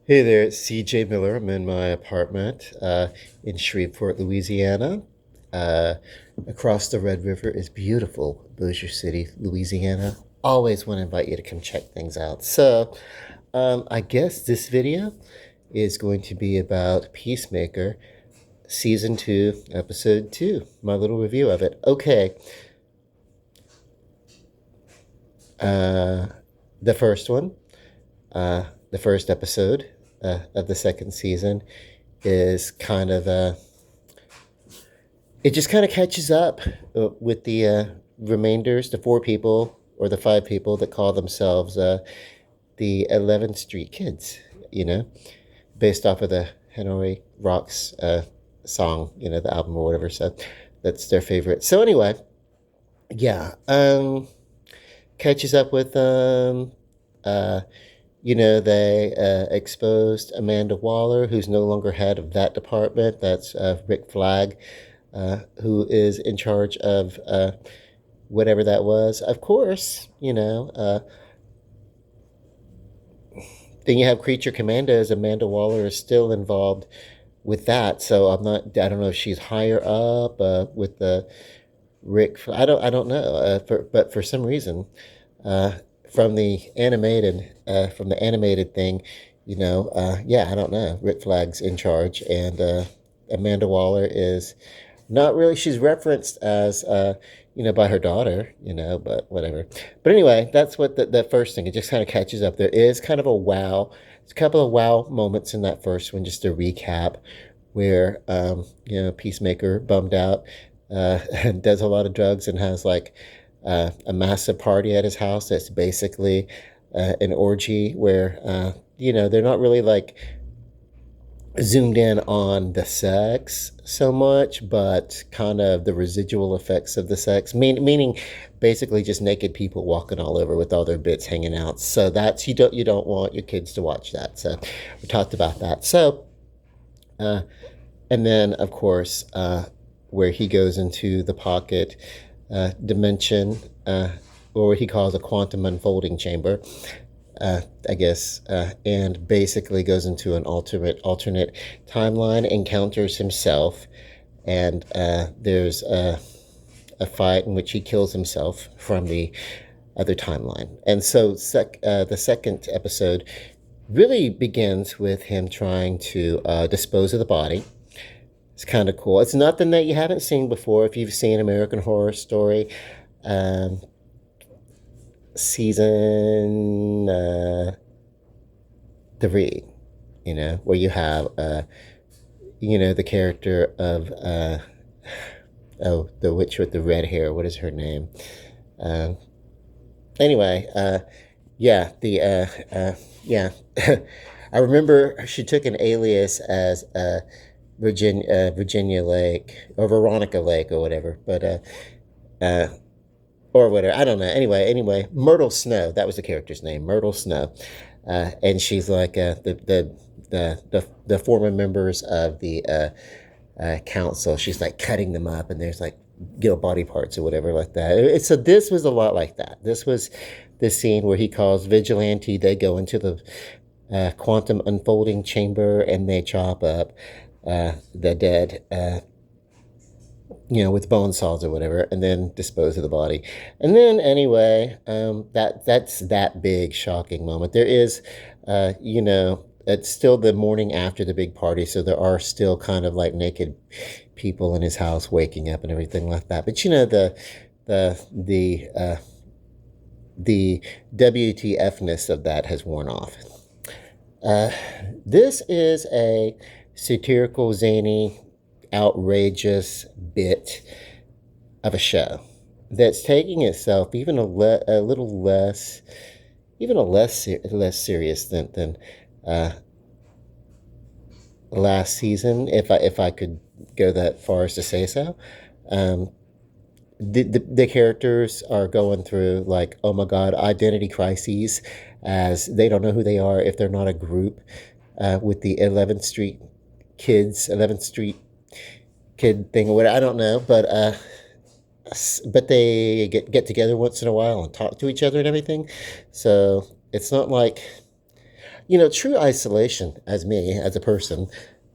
Hey there, it's CJ Miller. I'm in my apartment in Shreveport, Louisiana. Uh, Across the Red River is beautiful Bossier City, Louisiana. Always want to invite you to come check things out. I guess this video is going to be about Peacemaker, Season 2, Episode 2, my little review of it. Okay, uh, the first one, the first episode of the second season is kind of it just kind of catches up with the remainders, the four people or the five people that call themselves the 11th Street Kids, you know, based off of the Hanoi Rocks song, the album or whatever. So that's their favorite. So anyway, yeah, catches up with them. Uh, they exposed Amanda Waller, who's no longer head of that department. That's Rick Flag, who is in charge of whatever that was. Of course, then you have Creature Commandos. Amanda Waller is still involved with that. So I don't know if she's higher up with the Rick. I don't know. But for some reason, uh, from the animated thing, yeah, I don't know. Rick Flag's in charge, and Amanda Waller is not really. She's referenced as, by her daughter, but whatever. But anyway, that's what the first thing. It just kind of catches up. There is kind of a wow. There's a couple of wow moments in that first one. Just to recap, where Peacemaker bummed out, and does a lot of drugs and has like a massive party at his house. That's basically an orgy where they're not really like zoomed in on the sex so much, but kind of the residual effects of the sex, meaning basically just naked people walking all over with all their bits hanging out. So that's you don't want your kids to watch that. So we talked about that. So and then of course where he goes into the pocket dimension, or what he calls a quantum unfolding chamber, I guess, and basically goes into an alternate timeline, encounters himself, and there's a fight in which he kills himself from the other timeline. And so the second episode really begins with him trying to dispose of the body. It's kind of cool. It's nothing that you haven't seen before. If you've seen American Horror Story, um, season 3, where you have, the character of, the witch with the red hair. What is her name? Um, anyway, yeah. I remember she took an alias as Virginia Lake or Veronica Lake or whatever, but uh, or whatever. I don't know. Anyway, Myrtle Snow. That was the character's name, Myrtle Snow, and she's like the former members of the council. She's like cutting them up, and there's like body parts or whatever like that. So this was a lot like that. This was the scene where he calls vigilante. They go into the quantum unfolding chamber and they chop up the dead, with bone saws or whatever, and then dispose of the body. And then anyway, that's that big shocking moment. There is, it's still the morning after the big party, so there are still kind of like naked people in his house waking up and everything like that. But the WTFness of that has worn off. Uh, this is a satirical, zany, outrageous bit of a show that's taking itself even a little less, less serious than last season, if I could go that far as to say so. Um, the characters are going through like, oh my god, identity crises, as they don't know who they are if they're not a group with the 11th Street Kid thing or whatever. I don't know, but they get together once in a while and talk to each other and everything. So it's not like true isolation, as me, as a person,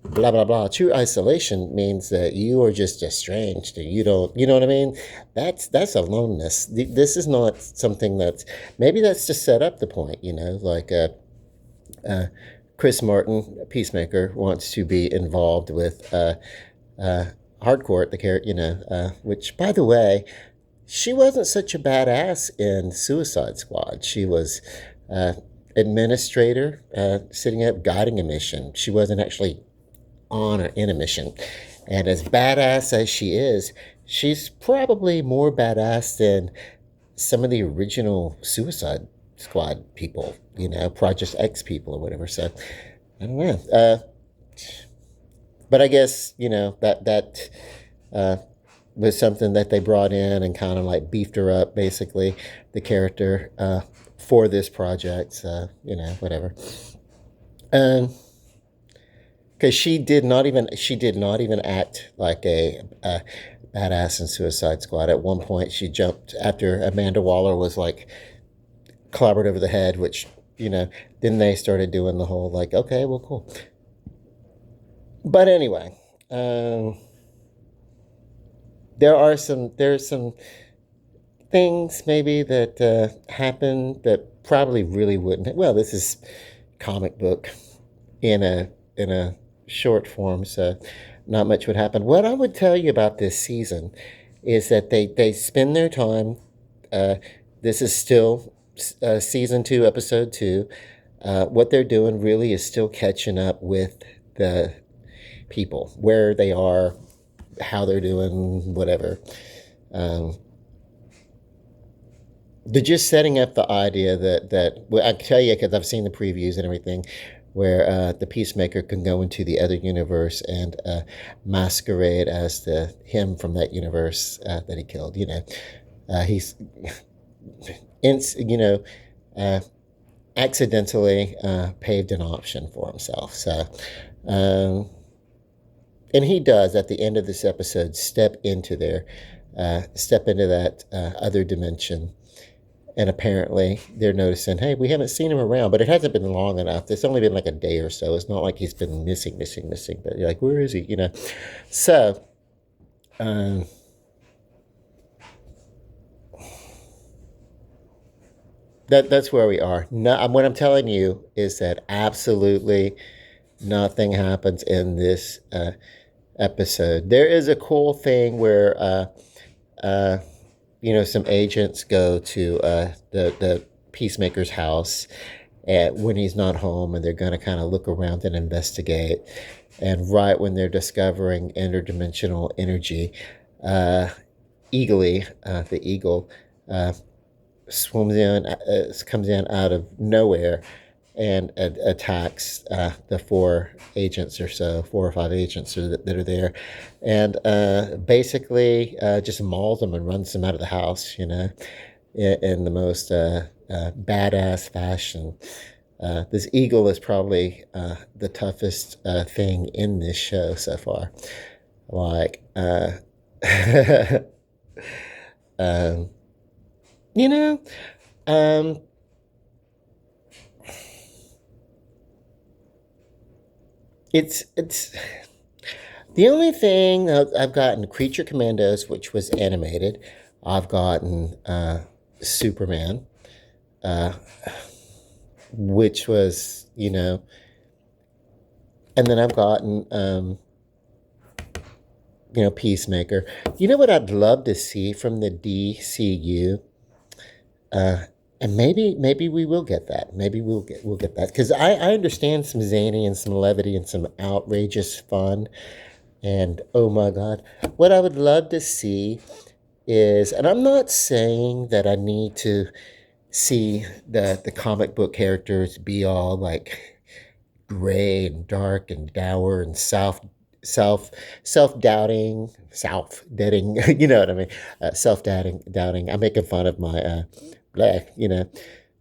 blah blah blah. True isolation means that you are just estranged. You don't, you know what I mean? That's aloneness. This is not something that's, maybe that's to set up the point. Like uh, Chris Martin, Peacemaker, wants to be involved with uh, Hardcourt, the character, which, by the way, she wasn't such a badass in Suicide Squad. She was uh, administrator, sitting up, guiding a mission. She wasn't actually on or in a mission. And as badass as she is, she's probably more badass than some of the original Suicide Squad people, Project X people or whatever. So I don't know. But I guess that uh, was something that they brought in and kind of like beefed her up, basically, the character, for this project. So whatever. Um, because she did not even act like a badass in Suicide Squad. At one point, she jumped after Amanda Waller was like clobbered over the head, which then they started doing the whole like, okay, well, cool. But anyway, there's some things maybe that happen that probably really wouldn't. Well, this is comic book in a short form, so not much would happen. What I would tell you about this season is that they spend their time. Uh, this is still season 2, episode 2. What they're doing really is still catching up with the people, where they are, how they're doing, whatever. Um, they're just setting up the idea that well, I can tell you because I've seen the previews and everything, where the Peacemaker can go into the other universe and masquerade as the him from that universe that he killed. He's you know uh, accidentally paved an option for himself. So, um, and he does at the end of this episode step into that other dimension. And apparently they're noticing, hey, we haven't seen him around, but it hasn't been long enough. It's only been like a day or so. It's not like he's been missing. But you're like, where is he? So um, that's where we are. No, what I'm telling you is that absolutely nothing happens in this episode. There is a cool thing where uh, some agents go to the Peacemaker's house when he's not home, and they're going to kind of look around and investigate. And right when they're discovering interdimensional energy, uh, the eagle, uh, comes in out of nowhere and attacks the 4 or 5 agents that are there, and basically just mauls them and runs them out of the house, in the most badass fashion. This eagle is probably the toughest thing in this show so far. Like, um, you know, um, it's the only thing I've gotten Creature Commandos, which was animated. I've gotten Superman, uh, which was, and then I've gotten, Peacemaker. You know what I'd love to see from the DCU? Uh, and maybe we will get that. Maybe we'll get that, because I understand some zany and some levity and some outrageous fun. And oh my God, what I would love to see is, and I'm not saying that I need to see the comic book characters be all like gray and dark and dour and self doubting, you know what I mean? Self doubting. I'm making fun of my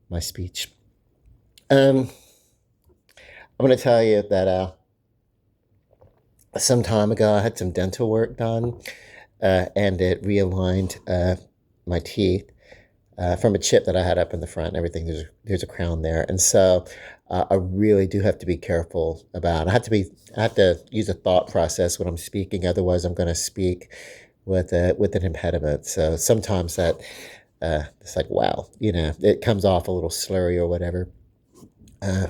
my speech. Um, I'm gonna tell you that some time ago I had some dental work done, and it realigned my teeth. from a chip that I had up in the front and everything. There's a crown there, and so I really do have to be careful about. I have to use a thought process when I'm speaking. Otherwise, I'm going to speak with an impediment. So sometimes that it's like wow, it comes off a little slurry or whatever.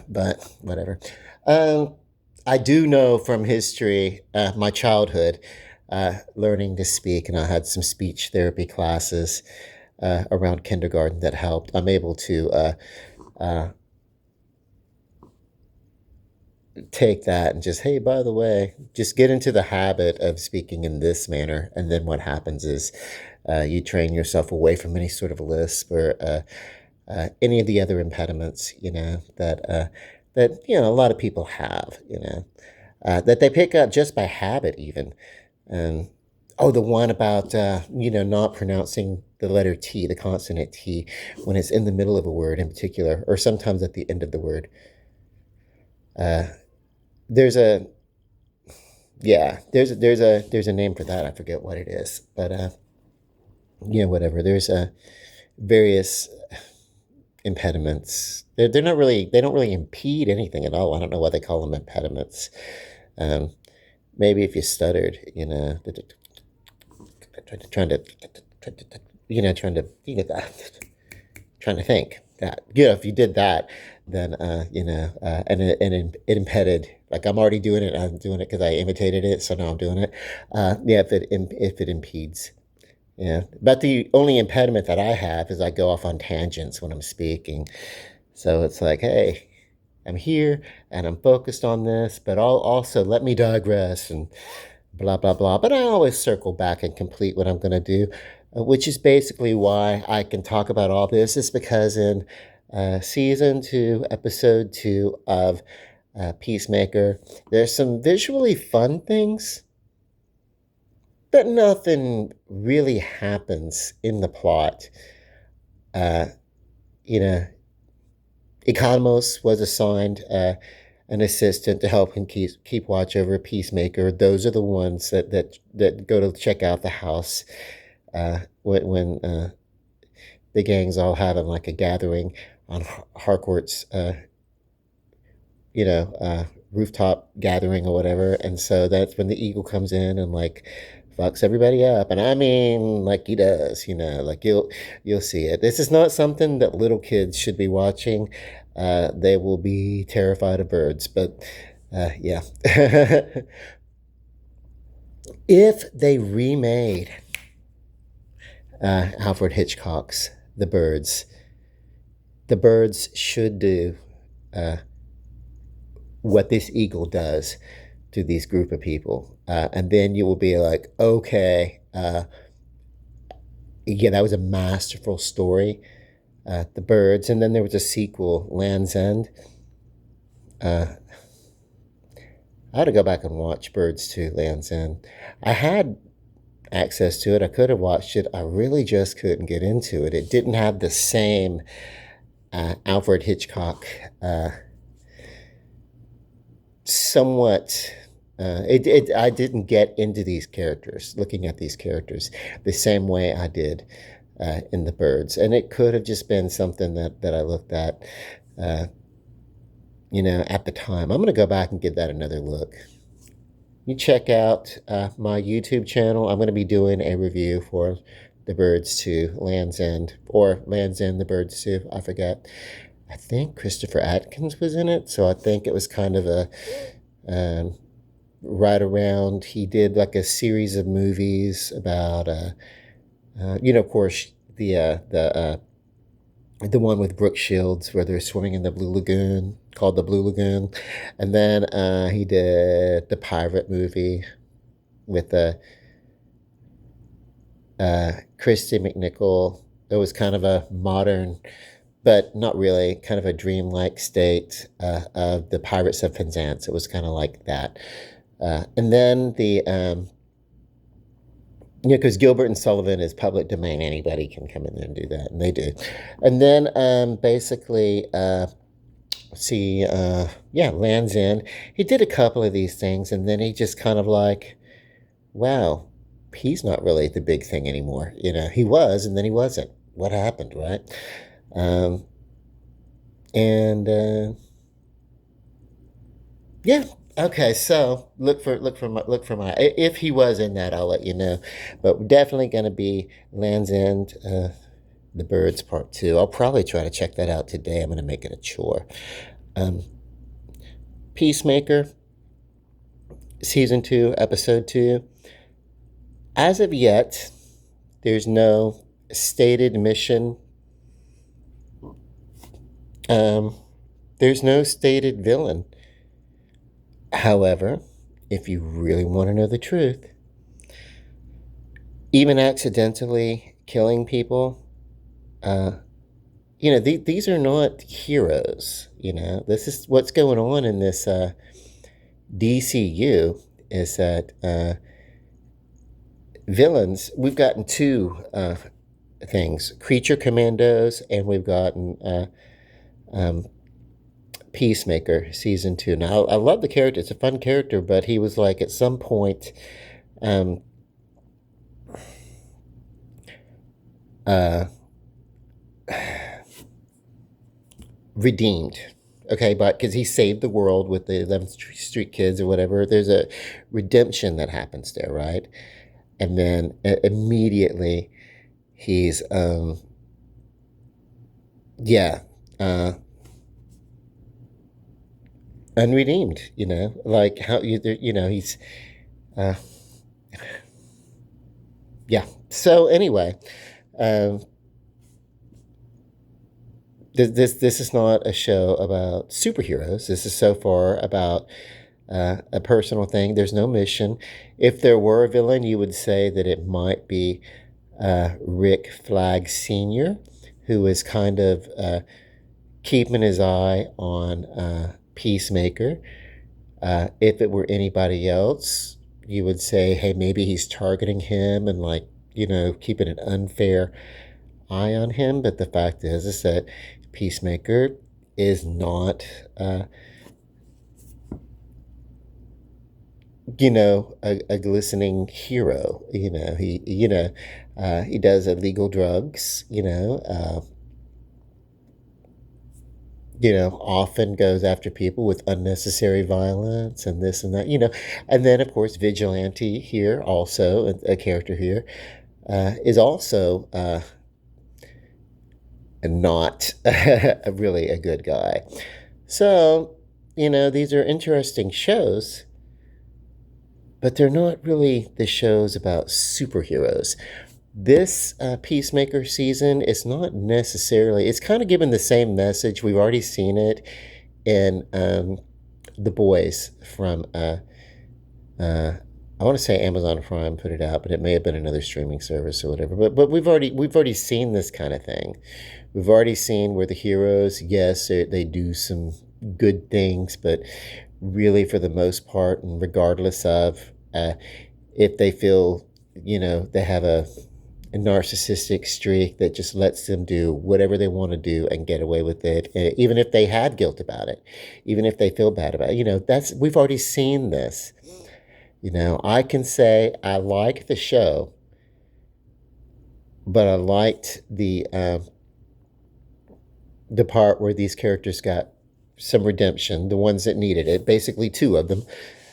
But whatever. Um, I do know from history, my childhood, learning to speak, and I had some speech therapy classes around kindergarten that helped. I'm able to uh, take that and just, hey, by the way, just get into the habit of speaking in this manner. And then what happens is you train yourself away from any sort of lisp or any of the other impediments, that a lot of people have, that they pick up just by habit, even. Um, oh, the one about not pronouncing the letter T, the consonant T, when it's in the middle of a word in particular, or sometimes at the end of the word. Uh, there's a there's a name for that. I forget what it is, but whatever. There's various impediments. They're not really, they don't really impede anything at all. I don't know why they call them impediments. Um, Maybe if you stuttered, trying to trying to think that, if you did that, then it impeded. Like I'm already doing it. I'm doing it because I imitated it, so now I'm doing it. Yeah, if it impedes. Yeah, but the only impediment that I have is I go off on tangents when I'm speaking. So it's like, hey, I'm here and I'm focused on this, but I'll also let me digress and blah, blah, blah. But I always circle back and complete what I'm going to do, which is basically why I can talk about all this, is because in season 2, episode 2 of Peacemaker, there's some visually fun things, but nothing really happens in the plot. Uh, you know, Economos was assigned an assistant to help him keep watch over Peacemaker. Those are the ones that go to check out the house when the gang's all having like a gathering on Harcourt's, rooftop gathering or whatever. And so that's when the Eagle comes in and like fucks everybody up. And I mean, like he does, like you'll see it. This is not something that little kids should be watching. They will be terrified of birds, but yeah. If they remade Alfred Hitchcock's the birds should do uh, what this eagle does to these group of people. And then you will be like, okay, yeah, that was a masterful story, The Birds. And then there was a sequel, Land's End. I had to go back and watch Birds 2, Land's End. I had access to it. I could have watched it. I really just couldn't get into it. It didn't have the same Alfred Hitchcock somewhat I didn't get into these characters, looking at these characters the same way I did in The Birds. And it could have just been something that I looked at at the time. I'm going to go back and give that another look. You check out my YouTube channel. I'm going to be doing a review for The Birds 2, Land's End, or Land's End, The Birds 2, I forget. I think Christopher Atkins was in it, so I think it was kind of a right around, he did like a series of movies about of course, the one with Brooke Shields where they're swimming in the Blue Lagoon, called the Blue Lagoon. And then he did the pirate movie with Christy McNichol. It was kind of a modern, but not really, kind of a dreamlike state of the Pirates of Penzance. It was kind of like that. And then because Gilbert and Sullivan is public domain, anybody can come in there and do that, and they do. And then basically, Land's End. He did a couple of these things, and then he just kind of like, wow, he's not really the big thing anymore. He was, and then he wasn't. what happened, right? Um, and Yeah. Okay. So look for my if he was in that, I'll let you know. But definitely going to be Land's End, the Birds Part Two. I'll probably try to check that out today. I'm going to make it a chore. Um, Peacemaker, Season 2, Episode 2. As of yet, there's no stated mission. Um, there's no stated villain. However, if you really want to know the truth, even accidentally killing people, uh, these are not heroes. This is what's going on in this DCU is that villains, we've gotten two things: creature commandos, and we've gotten um, Peacemaker season 2. Now, I love the character; it's a fun character, but he was like at some point um, uh, redeemed. Okay, but because he saved the world with the 11th Street Kids or whatever, there's a redemption that happens there, right? And then immediately he's yeah, uh unredeemed, like how he's uh yeah. So anyway, um this is not a show about superheroes. This is so far about a personal thing. There's no mission. If there were a villain, you would say that it might be Rick Flag Sr., who is kind of keeping his eye on Peacemaker. If it were anybody else, you would say, hey, maybe he's targeting him and, like, keeping an unfair eye on him. But the fact is that Peacemaker is not, a glistening hero. He does illegal drugs. Often goes after people with unnecessary violence and this and that, and then of course Vigilante here, also a character here, is also not really a good guy. So, these are interesting shows, but they're not really the shows about superheroes. This Peacemaker season is not necessarily, it's kind of given the same message. We've already seen it in The Boys from, I want to say Amazon Prime put it out, but it may have been another streaming service or whatever. But we've already seen this kind of thing. We've already seen where the heroes, yes, they do some good things, but really for the most part, and regardless of if they feel, they have a narcissistic streak that just lets them do whatever they want to do and get away with it, even if they had guilt about it, even if they feel bad about it. We've already seen this. I can say I like the show, but I liked the part where these characters got some redemption, the ones that needed it, basically two of them.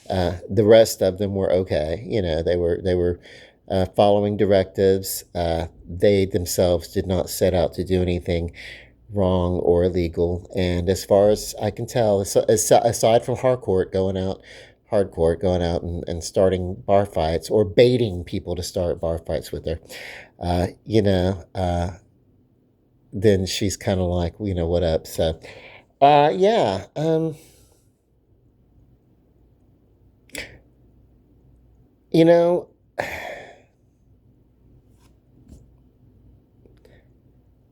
The rest of them were okay. They were following directives. They themselves did not set out to do anything wrong or illegal. And as far as I can tell, aside from Hardcourt going out and starting bar fights or baiting people to start bar fights with her, uh, you know, uh, then she's kind of like, what up? So, yeah. You know,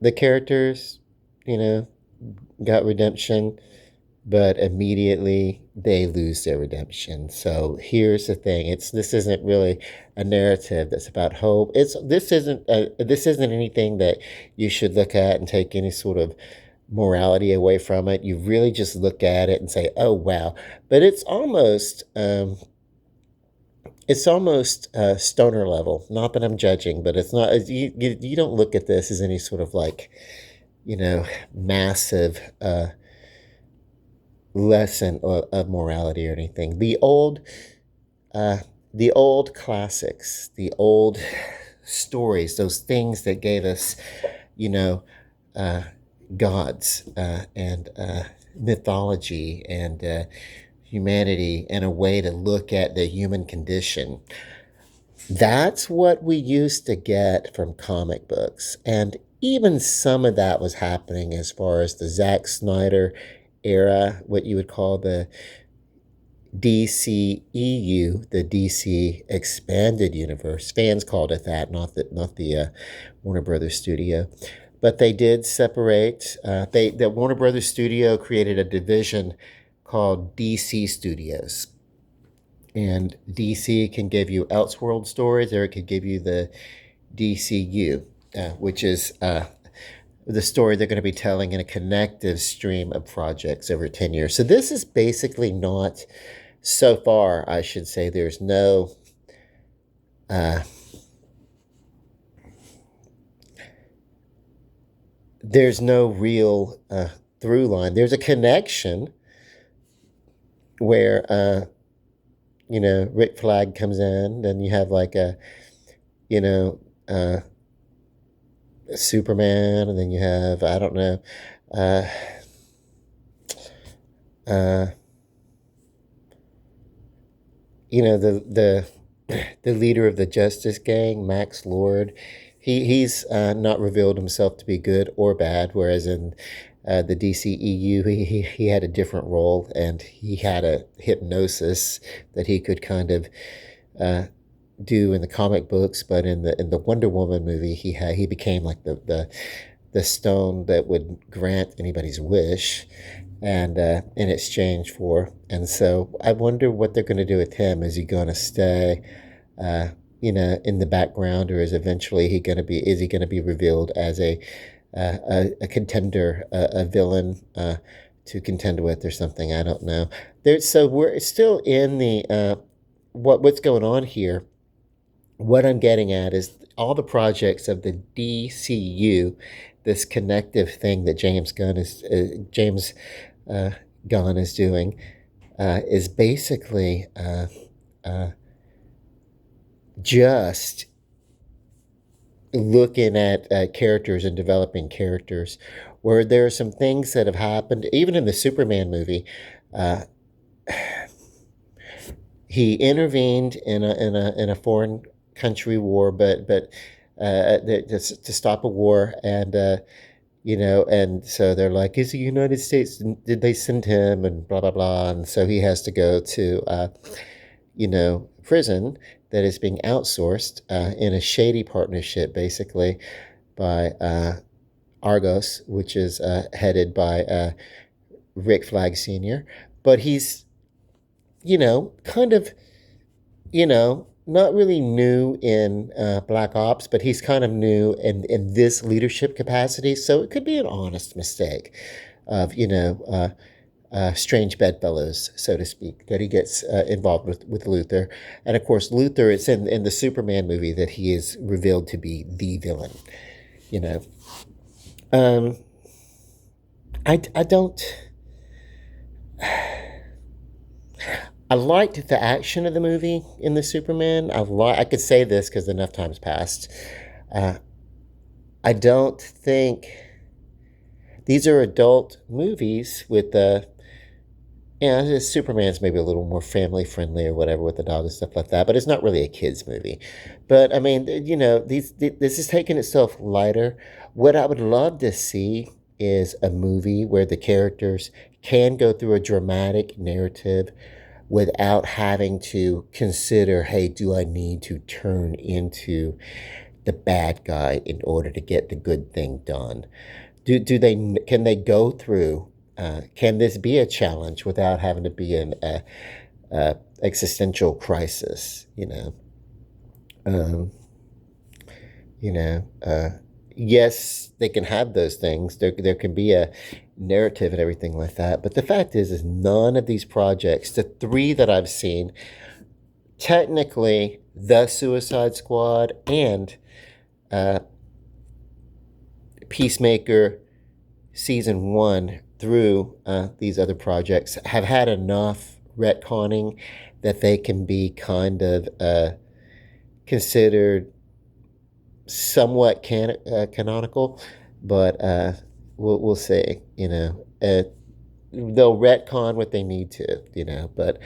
the characters, you know, got redemption, but immediately they lose their redemption. So here's the thing: this isn't really a narrative that's about hope. This isn't anything that you should look at and take any sort of morality away from it. You really just look at it and say, "Oh wow!" But it's almost it's almost stoner level. Not that I'm judging, but it's not. You don't look at this as any sort of like, massive lesson of morality or anything. Uh, the old classics, the old stories, those things that gave us, you know, uh, gods and mythology and humanity and a way to look at the human condition. That's what we used to get from comic books. And even some of that was happening as far as the Zack Snyder era, what you would call the DCEU, the DC Expanded Universe. Fans called it that, not the Warner Brothers studio. But they did separate. The Warner Brothers studio created a division called DC Studios, and DC can give you Elseworld stories, or it could give you the DCU, which is the story they're going to be telling in a connective stream of projects over 10 years. So this is basically not, so far, I should say, uh, there's no real through line. There's a connection where, Rick Flag comes in, then you have like you know, uh, Superman, and then you have, I don't know, uh, uh, the leader of the Justice Gang, Max Lord. He's not revealed himself to be good or bad, whereas in the DCEU, he had a different role, and he had a hypnosis that he could kind of uh, do in the comic books, but in the Wonder Woman movie, he became like the stone that would grant anybody's wish, and in exchange for. And so I wonder what they're going to do with him. Is he going to stay, in the background, or is he going to be revealed as a contender, a villain to contend with, or something? I don't know. So we're still in the what's going on here. What I'm getting at is all the projects of the DCU, this connective thing that James Gunn is doing, is basically uh, just looking at characters and developing characters. Where there are some things that have happened, even in the Superman movie. Uh, he intervened in a foreign country war, but to stop a war, and and so they're like, is the United States, did they send him, and blah blah blah, and so he has to go to prison that is being outsourced in a shady partnership, basically by Argos, which is headed by Rick Flag Sr. But he's kind of, not really new in Black Ops, but he's kind of new in this leadership capacity. So it could be an honest mistake of, strange bedfellows, so to speak, that he gets involved with Luthor. And of course, Luthor, it's in the Superman movie that he is revealed to be the villain, you know. Um, I don't. I liked the action of the movie in the Superman. I could say this because enough time's passed. Uh, I don't think these are adult movies with Superman's maybe a little more family friendly or whatever with the dog and stuff like that, but it's not really a kids movie. But I mean, this is taking itself lighter. What I would love to see is a movie where the characters can go through a dramatic narrative without having to consider, hey, do I need to turn into the bad guy in order to get the good thing done? Can they go through? Can this be a challenge without having to be an existential crisis? Um, you know. Yes, they can have those things. There can be a narrative and everything like that. But the fact is none of these projects, the three that I've seen, technically the Suicide Squad and uh, Peacemaker season one through these other projects have had enough retconning that they can be kind of considered somewhat canonical, but we'll see. They'll retcon what they need to. But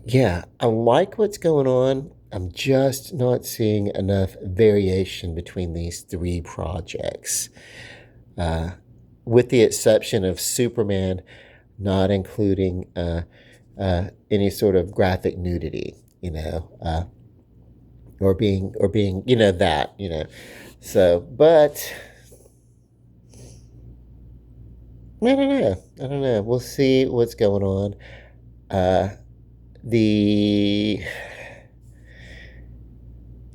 yeah, I like what's going on. I'm just not seeing enough variation between these three projects, uh, with the exception of Superman not including any sort of graphic nudity, or being that. So, but I don't know. I don't know. We'll see what's going on. Uh, the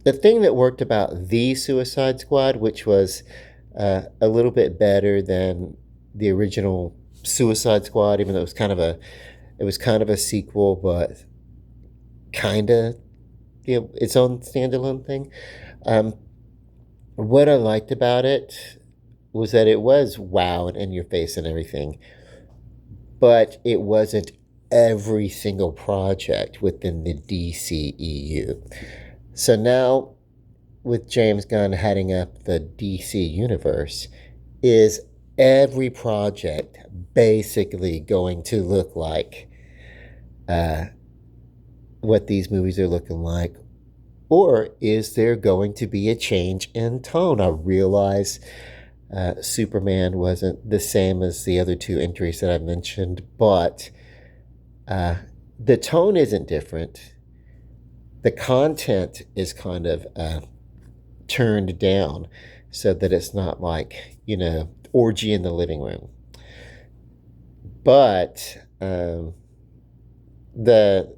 the thing that worked about the Suicide Squad, which was a little bit better than the original Suicide Squad, even though it was kind of a sequel, but kind of its own standalone thing. Um, what I liked about it was that it was wow and in your face and everything, but it wasn't every single project within the DCEU. So now, with James Gunn heading up the DC universe, is every project basically going to look like uh, what these movies are looking like? Or is there going to be a change in tone? I realize Superman wasn't the same as the other two entries that I mentioned, but uh, the tone isn't different. The content is kind of turned down so that it's not like, orgy in the living room. But the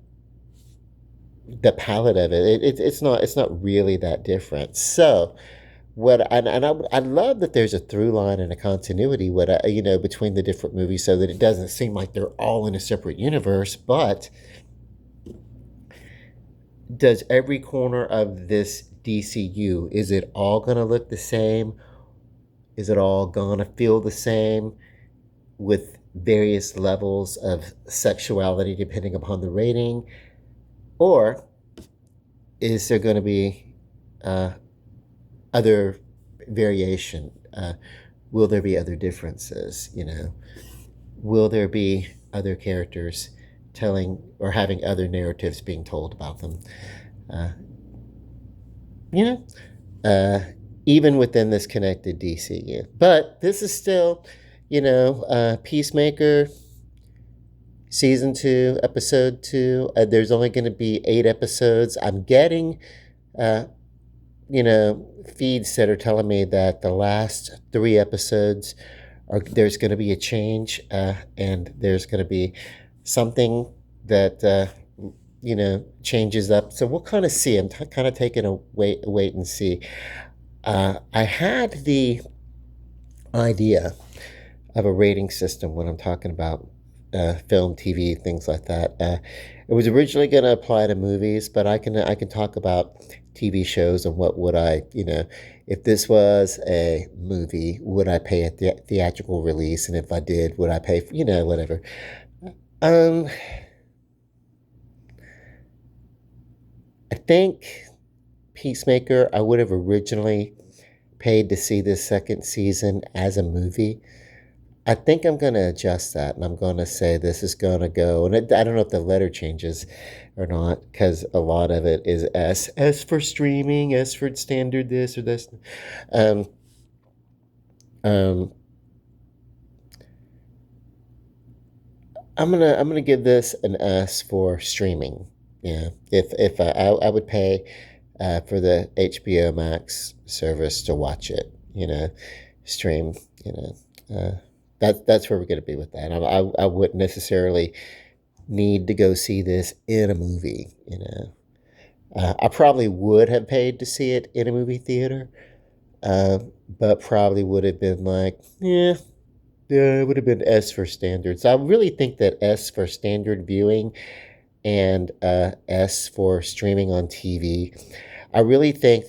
palette of it's not really that different. So I love that there's a through line and a continuity between the different movies, so that it doesn't seem like they're all in a separate universe. But does every corner of this DCU, is it all gonna look the same? Is it all gonna feel the same with various levels of sexuality depending upon the rating? Or is there going to be uh, other variation? Will there be other differences? Will there be other characters telling or having other narratives being told about them? Uh, you know, Even within this connected DCU. But this is still, Peacemaker season 2, episode 2. There's only going to be 8 episodes. I'm getting, uh, feeds that are telling me that the last 3 episodes there's going to be a change, and there's going to be something that changes up. So we'll kind of see. I'm kind of taking a wait and see. I had the idea of a rating system when I'm talking about film, TV, things like that. It was originally going to apply to movies, but I can talk about TV shows and what would I, if this was a movie, would I pay a theatrical release, and if I did, would I pay for, whatever. Um, I think Peacemaker, I would have originally paid to see this second season as a movie. I think I'm going to adjust that, and I'm going to say this is going to go. And I don't know if the letter changes or not, because a lot of it is S for streaming, S for standard, this or this. Um, um, I'm gonna give this an S for streaming. Yeah, if I would pay for the HBO Max service to watch it, stream, that's where we're going to be with that. I wouldn't necessarily need to go see this in a movie. I probably would have paid to see it in a movie theater, uh, but probably would have been like, yeah, it would have been S for standard. So I really think that S for standard viewing and S for streaming on TV. I really think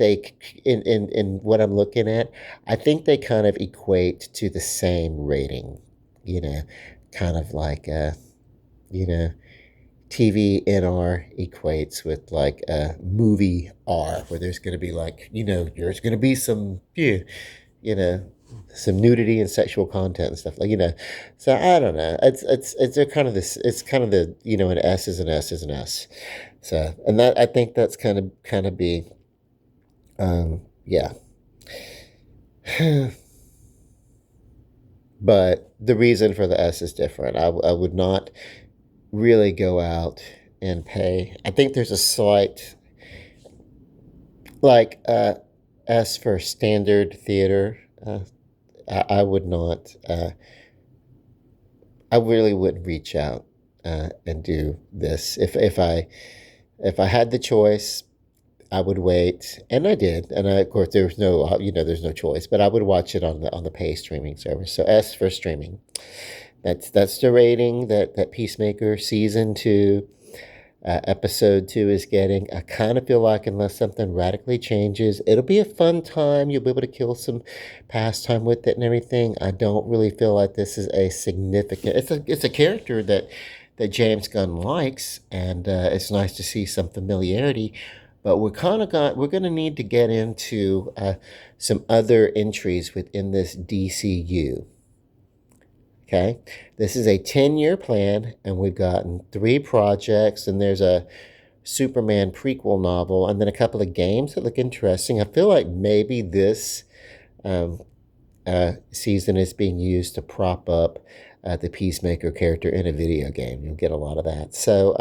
in what I'm looking at, I think they kind of equate to the same rating, you know, kind of like, you know, TV NR equates with like a movie R, where there's going to be like, there's going to be some, yeah, you know, some nudity and sexual content and stuff like, So I don't know. It's they're kind of this. It's kind of the an S is an S is an S. So and that I think that's kind of be, yeah. But the reason for the S is different. I would not really go out and pay. I think there's a slight like S for standard theater. I would not. I really wouldn't reach out and do this if I had the choice. I would wait, and I did, and of course there's no there's no choice, but I would watch it on the pay streaming service. So S for streaming. That's the rating that Peacemaker season 2, episode 2 is getting. I kind of feel like unless something radically changes, it'll be a fun time. You'll be able to kill some pastime with it and everything. I don't really feel like this is a significant. It's a character that James Gunn likes, and it's nice to see some familiarity. But we're going to need to get into some other entries within this DCU. Okay, this is a 10-year plan, and we've gotten 3 projects, and there's a Superman prequel novel, and then a couple of games that look interesting. I feel like maybe this um, season is being used to prop up the Peacemaker character in a video game. You'll get a lot of that. So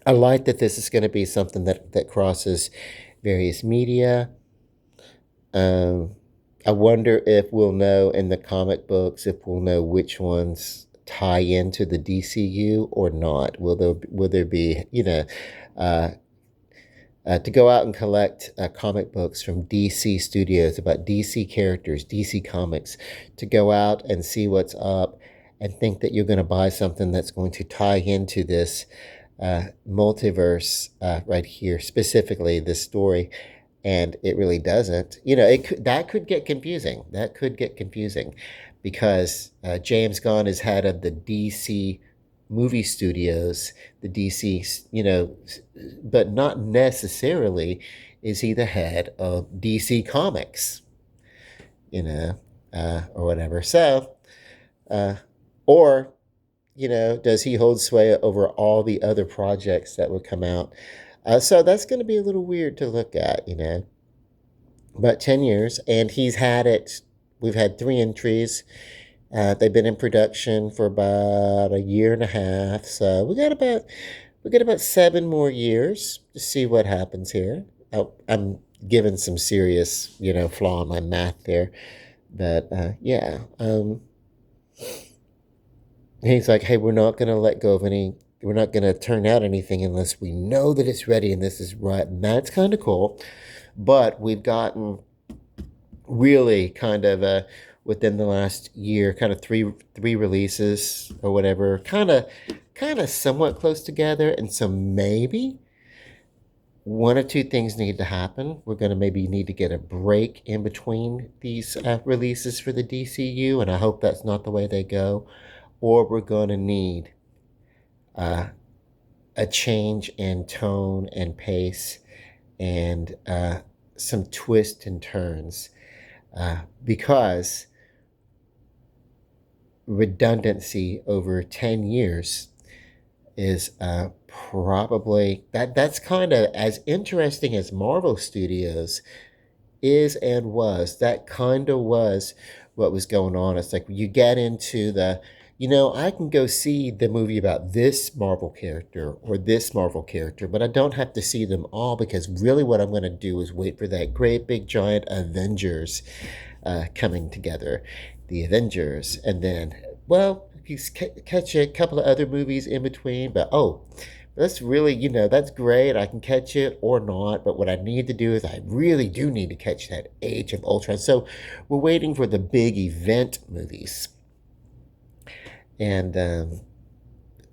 I like that this is going to be something that crosses various media. Um, I wonder if we'll know in the comic books, if we'll know which ones tie into the DCU or not. Will there be, uh, to go out and collect comic books from DC Studios about DC characters, DC Comics, to go out and see what's up and think that you're going to buy something that's going to tie into this multiverse right here, specifically this story, and it really doesn't. That could get confusing. That could get confusing because James Gunn is head of the DC movie studios, the DC, but not necessarily is he the head of DC Comics, or whatever. So, or does he hold sway over all the other projects that would come out? So that's going to be a little weird to look at, But 10 years, and he's had it. We've had 3 entries. They've been in production for about a year and a half. So we got about 7 more years to see what happens here. I'm giving some serious, flaw in my math there, but yeah. He's like, hey, we're not going to let go of any, we're not going to turn out anything unless we know that it's ready and this is right. And that's kind of cool. But we've gotten really kind of within the last year, kind of three releases or whatever, kind of somewhat close together. And so maybe one or two things need to happen. We're going to maybe need to get a break in between these releases for the DCU. And I hope that's not the way they go. Or we're going to need a change in tone and pace and some twists and turns because redundancy over 10 years is probably that's kind of as interesting as Marvel Studios is and was. That kind of was what was going on. It's like you get into I can go see the movie about this Marvel character or this Marvel character, but I don't have to see them all because really what I'm going to do is wait for that great big giant Avengers coming together. The Avengers. And then, well, you catch a couple of other movies in between, but that's really, that's great. I can catch it or not, but what I need to do is I really do need to catch that Age of Ultron. So we're waiting for the big event movies. And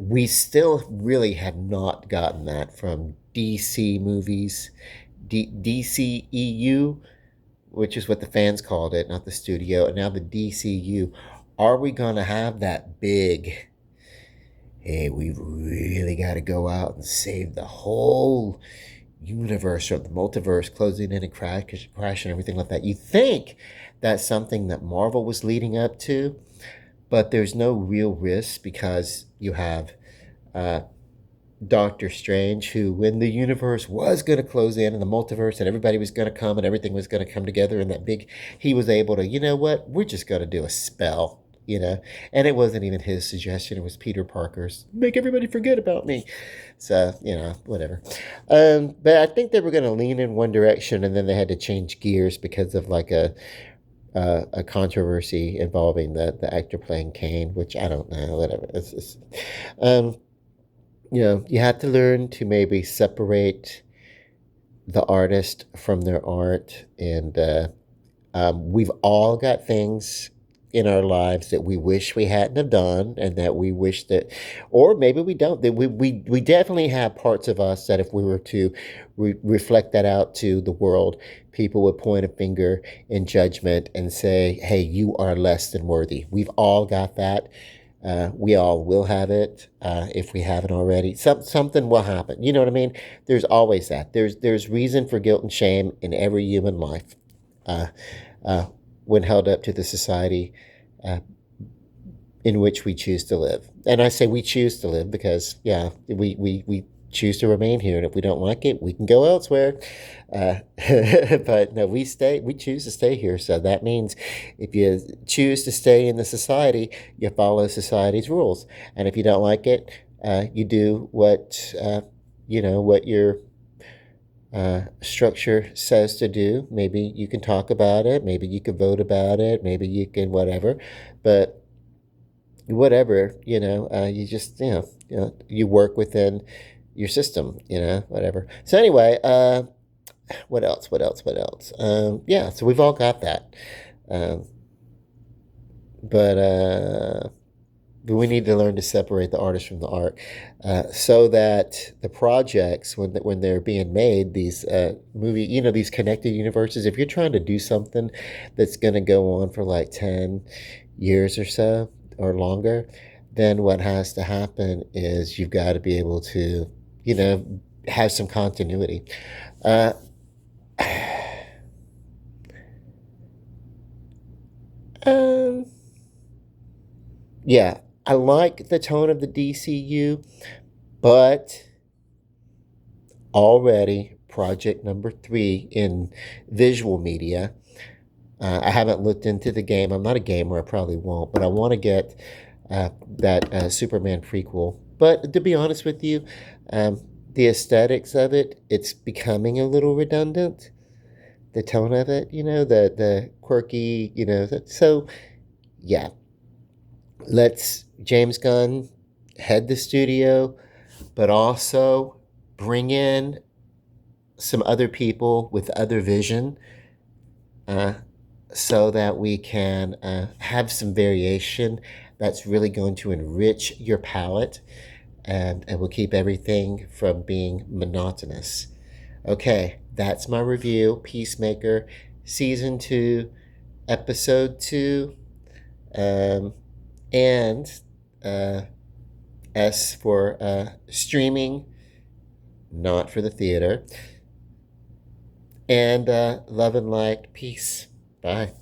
we still really have not gotten that from DC movies, DCEU, which is what the fans called it, not the studio, and now the DCU. Are we going to have that big, hey, we really got to go out and save the whole universe or the multiverse closing in and crash and everything like that? You think that's something that Marvel was leading up to, but there's no real risk because you have uh, Doctor Strange, who, when the universe was going to close in and the multiverse and everybody was going to come and everything was going to come together in that big, he was able to, you know what, we're just going to do a spell, and it wasn't even his suggestion, it was Peter Parker's, make everybody forget about me. So, whatever. But I think they were going to lean in one direction and then they had to change gears because of like a controversy involving the actor playing Kane, which I don't know, whatever. Um, you have to learn to maybe separate the artist from their art. And we've all got things in our lives that we wish we hadn't have done and that we wish that, or maybe we don't, that we definitely have parts of us that if we were to reflect that out to the world, people would point a finger in judgment and say, hey, you are less than worthy. We've all got that. We all will have it if we haven't already. Something will happen. You know what I mean? There's always that. There's reason for guilt and shame in every human life uh, uh, when held up to the society uh, in which we choose to live. And I say we choose to live because, yeah, we choose to remain here. And if we don't like it, we can go elsewhere. But no, we choose to stay here. So that means if you choose to stay in the society, you follow society's rules. And if you don't like it, you do what your structure says to do. Maybe you can talk about it. Maybe you can vote about it. Maybe you can whatever. But whatever, you just, you work within your system, whatever. So anyway, what else? Yeah, so we've all got that. Um, but we need to learn to separate the artist from the art, so that the projects, when they're being made, these these connected universes. If you're trying to do something that's going to go on for like 10 years or so or longer, then what has to happen is you've got to be able to, have some continuity. Uh, um, yeah, I like the tone of the DCU, but already project number 3 in visual media. I haven't looked into the game. I'm not a gamer. I probably won't, but I want to get that Superman prequel. But to be honest with you, the aesthetics of it's becoming a little redundant. The tone of it, the quirky, so yeah, let's James Gunn head the studio, but also bring in some other people with other vision, uh, so that we can have some variation that's really going to enrich your palette, and will keep everything from being monotonous. Okay, that's my review. Peacemaker, Season 2, Episode 2, um, and uh, S for streaming, not for the theater. And love and light. Peace. Bye.